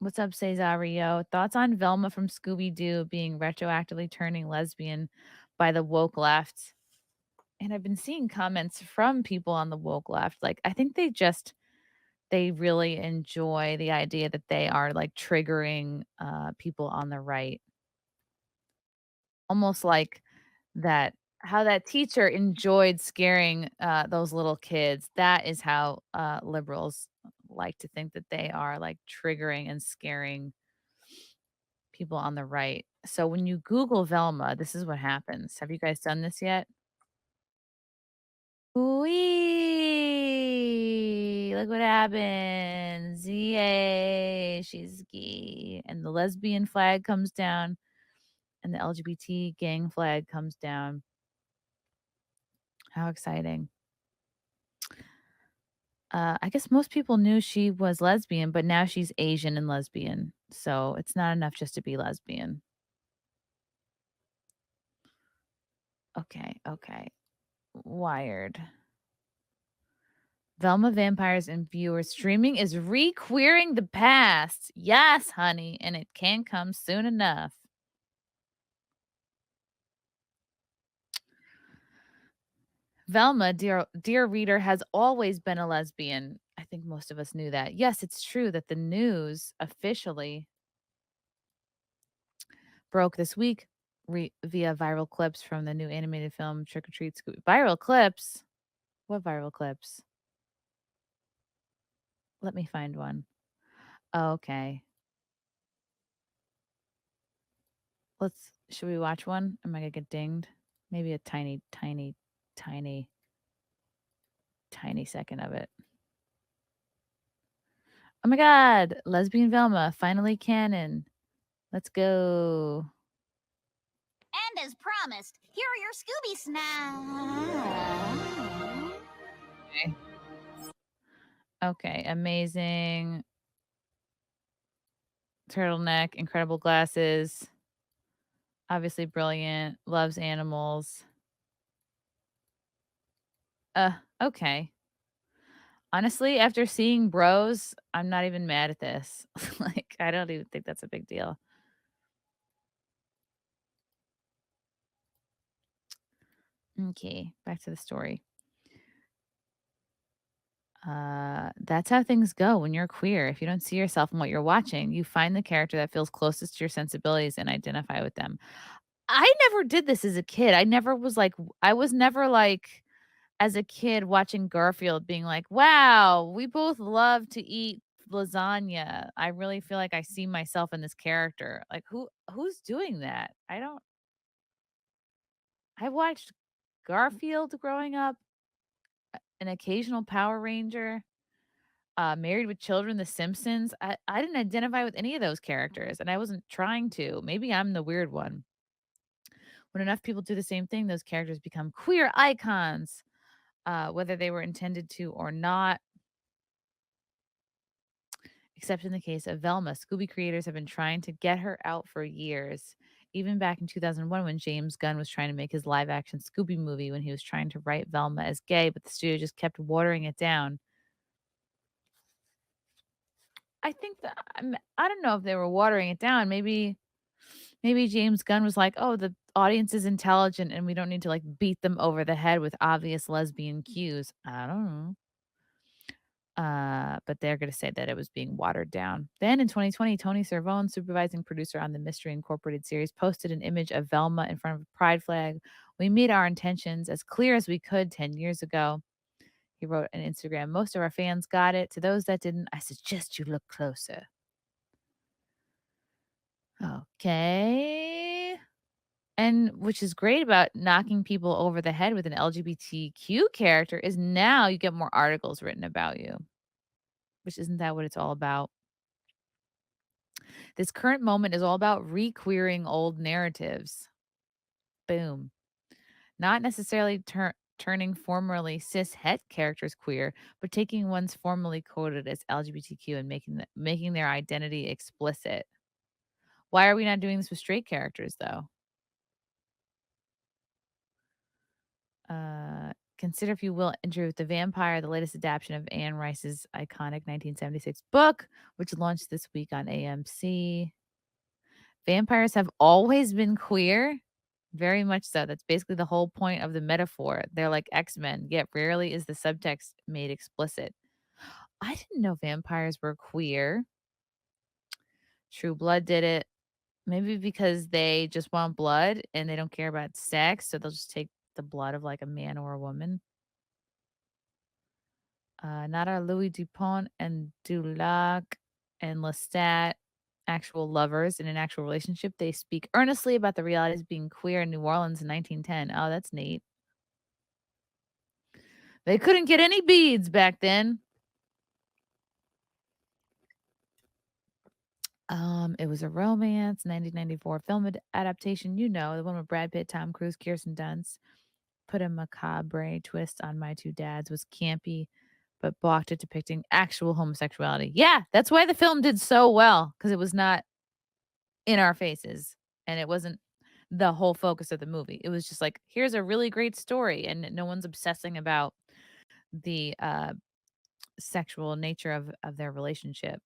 What's up, Cesario? Thoughts on Velma from Scooby-Doo being retroactively turning lesbian by the woke left? And I've been seeing comments from people on the woke left. Like, I think they really enjoy the idea that they are like triggering people on the right. Almost like that how that teacher enjoyed scaring those little kids. That is how liberals like to think that they are like triggering and scaring people on the right. So when you Google Velma, this is what happens. Have you guys done this yet? Wee! Look what happens. Yay! She's gay. And the lesbian flag comes down and the LGBT gang flag comes down. How exciting. I guess most people knew she was lesbian, but now she's Asian and lesbian. So it's not enough just to be lesbian. Okay, okay. Wired. Velma Vampires and Viewers streaming is re-queering the past. Yes, honey, and it can come soon enough. Velma, dear reader, has always been a lesbian. I think most of us knew that. Yes, it's true that the news officially broke this week via viral clips from the new animated film Trick or Treat Scooby. Viral clips? What viral clips? Let me find one. Oh, okay. Should we watch one? Am I gonna get dinged? Maybe a tiny, tiny, tiny, tiny second of it. Oh my god, lesbian Velma, finally canon. Let's go. And as promised, here are your Scooby snacks. Okay. Okay, amazing. Turtleneck, incredible glasses. Obviously brilliant, loves animals. Okay. Honestly, after seeing Bros, I'm not even mad at this. Like, I don't even think that's a big deal. Okay, back to the story. That's how things go when you're queer. If you don't see yourself in what you're watching, you find the character that feels closest to your sensibilities and identify with them. I never did this as a kid. I was never like, as a kid watching Garfield being like, wow, we both love to eat lasagna. I really feel like I see myself in this character. Like who's doing that? I watched Garfield growing up, an occasional Power Ranger, Married with Children, The Simpsons. I didn't identify with any of those characters, and I wasn't trying to. Maybe I'm the weird one. When enough people do the same thing, those characters become queer icons, whether they were intended to or not. Except in the case of Velma, Scooby creators have been trying to get her out for years. Even back in 2001, when James Gunn was trying to make his live action Scooby movie, when he was trying to write Velma as gay, but the studio just kept watering it down. I think that I don't know if they were watering it down. Maybe James Gunn was like, "Oh, the audience is intelligent and we don't need to like beat them over the head with obvious lesbian cues." I don't know. But they're going to say that it was being watered down. Then in 2020, Tony Cervone, supervising producer on the Mystery Incorporated series, posted an image of Velma in front of a pride flag. We made our intentions as clear as we could 10 years ago. He wrote on Instagram, most of our fans got it. To those that didn't, I suggest you look closer. Okay. And which is great about knocking people over the head with an LGBTQ character is now you get more articles written about you, which isn't that what it's all about? This current moment is all about re-queering old narratives. Boom. Not necessarily turning formerly cis het characters queer, but taking ones formerly coded as LGBTQ and making their identity explicit. Why are we not doing this with straight characters though? Consider, if you will, Interview with the Vampire, the latest adaptation of Anne Rice's iconic 1976 book, which launched this week on AMC. Vampires have always been queer. Very much so. That's basically the whole point of the metaphor. They're like X-Men, yet rarely is the subtext made explicit. I didn't know vampires were queer. True Blood did it. Maybe because they just want blood and they don't care about sex, so they'll just take the blood of like a man or a woman. Not our Louis Dupont and Dulac and Lestat, actual lovers in an actual relationship. They speak earnestly about the realities of being queer in New Orleans in 1910. Oh, that's neat. They couldn't get any beads back then. It was a romance, 1994 film adaptation. You know, the one with Brad Pitt, Tom Cruise, Kirsten Dunst. Put a macabre twist on My Two Dads. Was campy, but balked at depicting actual homosexuality. Yeah, that's why the film did so well, because it was not in our faces and it wasn't the whole focus of the movie. It was just like, here's a really great story, and no one's obsessing about the sexual nature of their relationship.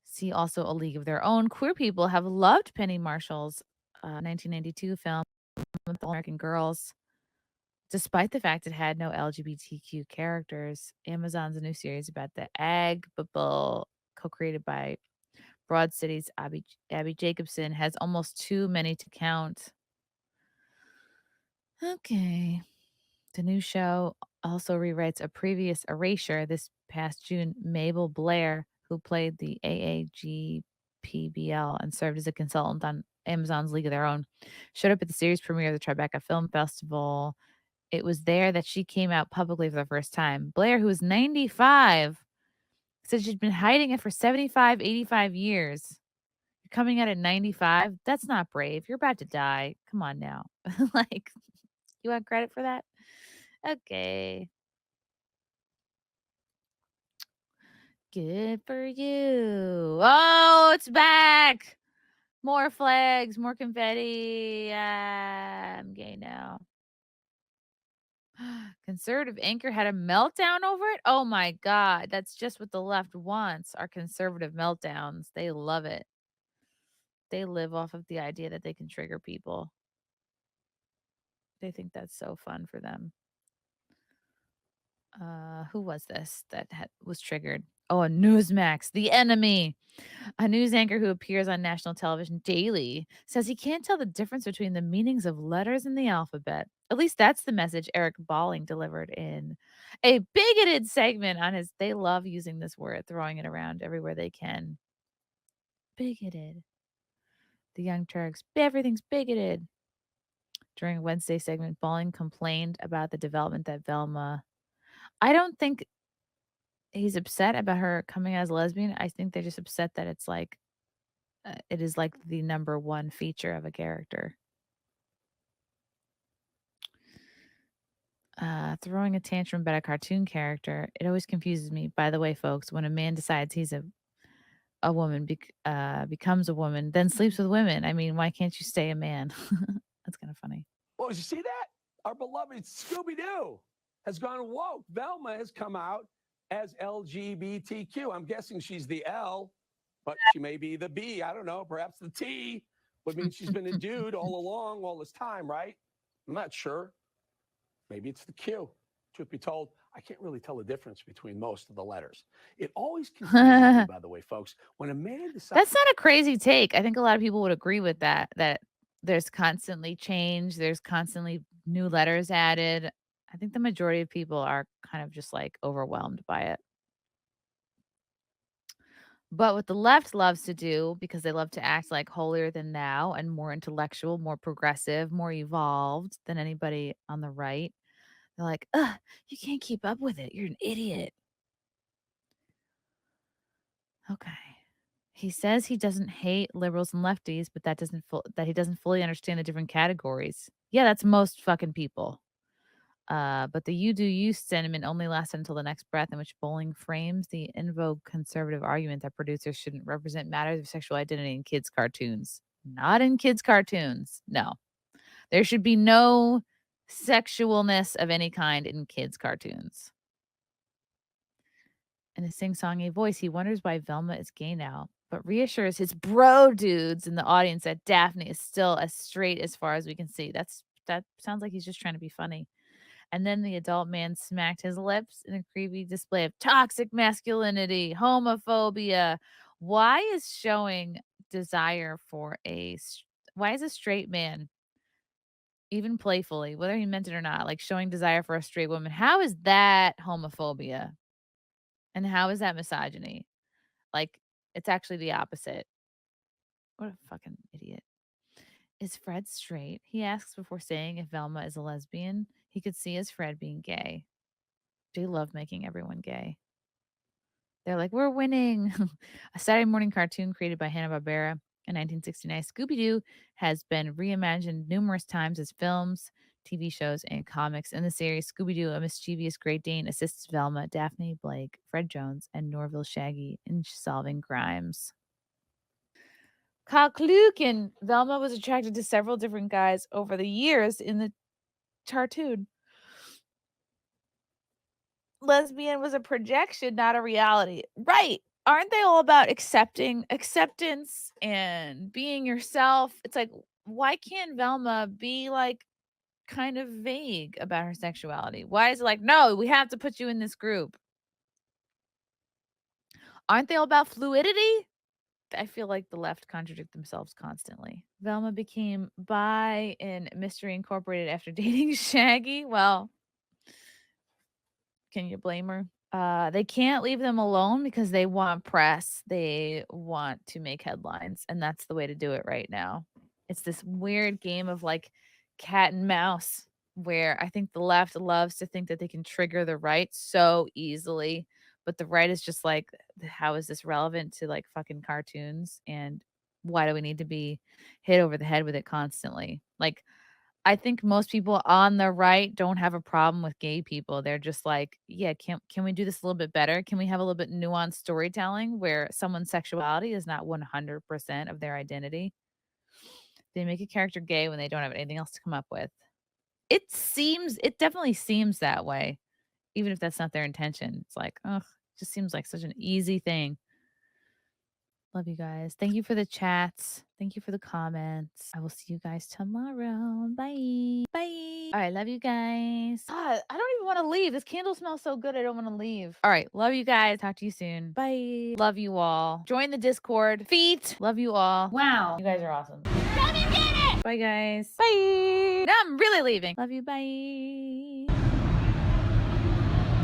See also A League of Their Own. Queer people have loved Penny Marshall's 1992 film with All American Girls, despite the fact it had no LGBTQ characters. Amazon's new series about the Ag Bubble, co-created by Broad City's Abby Jacobson, has almost too many to count. Okay. The new show also rewrites a previous erasure. This past June, Mabel Blair, who played the AAGPBL and served as a consultant on Amazon's League of Their Own, showed up at the series premiere of the Tribeca Film Festival. It was there that she came out publicly for the first time. Blair, who was 95, said she'd been hiding it for 75, 85 years. You're coming out at 95? That's not brave. You're about to die. Come on now. Like, you want credit for that? Okay. Good for you. Oh, it's back. More flags, more confetti. I'm gay now. Conservative anchor had a meltdown over it? Oh my God. That's just what the left wants, are conservative meltdowns. They love it. They live off of the idea that they can trigger people. They think that's so fun for them. Who was this that was triggered? Oh, a Newsmax, the enemy. A news anchor who appears on national television daily says he can't tell the difference between the meanings of letters in the alphabet. At least that's the message Eric Balling delivered in a bigoted segment on his. They love using this word, throwing it around everywhere they can. Bigoted. The Young Turks. Everything's bigoted. During Wednesday segment, Balling complained about the development that Velma. I don't think he's upset about her coming as a lesbian. I think they're just upset that it's like it is like the number one feature of a character. Throwing a tantrum about a cartoon character. It always confuses me. By the way, folks, when a man decides he's a woman, becomes a woman, then sleeps with women. I mean, why can't you stay a man? That's kind of funny. Well, you see that? Our beloved Scooby-Doo has gone woke. Velma has come out as LGBTQ. I'm guessing she's the L, but she may be the B. I don't know. Perhaps the T would mean she's been a dude all along, all this time, right? I'm not sure. Maybe it's the Q. Truth be told, I can't really tell the difference between most of the letters. It always confuses me, by the way, folks, when a man decides. That's not a crazy take. I think a lot of people would agree with that. That there's constantly change. There's constantly new letters added. I think the majority of people are kind of just like overwhelmed by it. But what the left loves to do, because they love to act like holier than thou and more intellectual, more progressive, more evolved than anybody on the right, they're like, ugh, you can't keep up with it. You're an idiot. Okay. He says he doesn't hate liberals and lefties, but that he doesn't fully understand the different categories. Yeah, that's most fucking people. But the "you do you" sentiment only lasted until the next breath, in which Bowling frames the in vogue conservative argument that producers shouldn't represent matters of sexual identity in kids' cartoons. Not in kids' cartoons. No. There should be no sexualness of any kind in kids' cartoons. In a sing-songy voice, he wonders why Velma is gay now, but reassures his bro dudes in the audience that Daphne is still as straight as far as we can see. That sounds like he's just trying to be funny. And then the adult man smacked his lips in a creepy display of toxic masculinity, homophobia. Why is showing desire for why is a straight man, even playfully, whether he meant it or not, like showing desire for a straight woman, how is that homophobia? And how is that misogyny? Like, it's actually the opposite. What a fucking idiot. Is Fred straight? He asks before saying if Velma is a lesbian. He could see as Fred being gay. They love making everyone gay. They're like, "We're winning." A Saturday morning cartoon created by Hanna-Barbera in 1969, Scooby-Doo has been reimagined numerous times as films, TV shows, and comics. In the series, Scooby-Doo, a mischievous Great Dane, assists Velma, Daphne, Blake, Fred Jones, and Norville Shaggy in solving crimes. Cockluke and Velma was attracted to several different guys over the years in the cartoon. Lesbian was a projection, not a reality. Right. Aren't they all about acceptance and being yourself? It's like, why can't Velma be like kind of vague about her sexuality? Why is it like, no, we have to put you in this group? Aren't they all about fluidity? I feel like the left contradict themselves constantly. Velma became bi in Mystery Incorporated after dating Shaggy. Well, can you blame her? They can't leave them alone because they want press. They want to make headlines, and that's the way to do it right now. It's this weird game of like cat and mouse where I think the left loves to think that they can trigger the right so easily, but the right is just like, how is this relevant to like fucking cartoons? And why do we need to be hit over the head with it constantly? Like, I think most people on the right don't have a problem with gay people. They're just like, "Yeah, can we do this a little bit better? Can we have a little bit nuanced storytelling where someone's sexuality is not 100% of their identity?" They make a character gay when they don't have anything else to come up with. It definitely seems that way, even if that's not their intention. It's like, ugh, it just seems like such an easy thing. Love you guys. Thank you for the chats. Thank you for the comments. I will see you guys tomorrow. Bye. Bye. All right. Love you guys. God, I don't even want to leave. This candle smells so good. I don't want to leave. All right. Love you guys. Talk to you soon. Bye. Love you all. Join the Discord. Feet. Love you all. Wow. You guys are awesome. Come and get it! Bye, guys. Bye. Now I'm really leaving. Love you. Bye.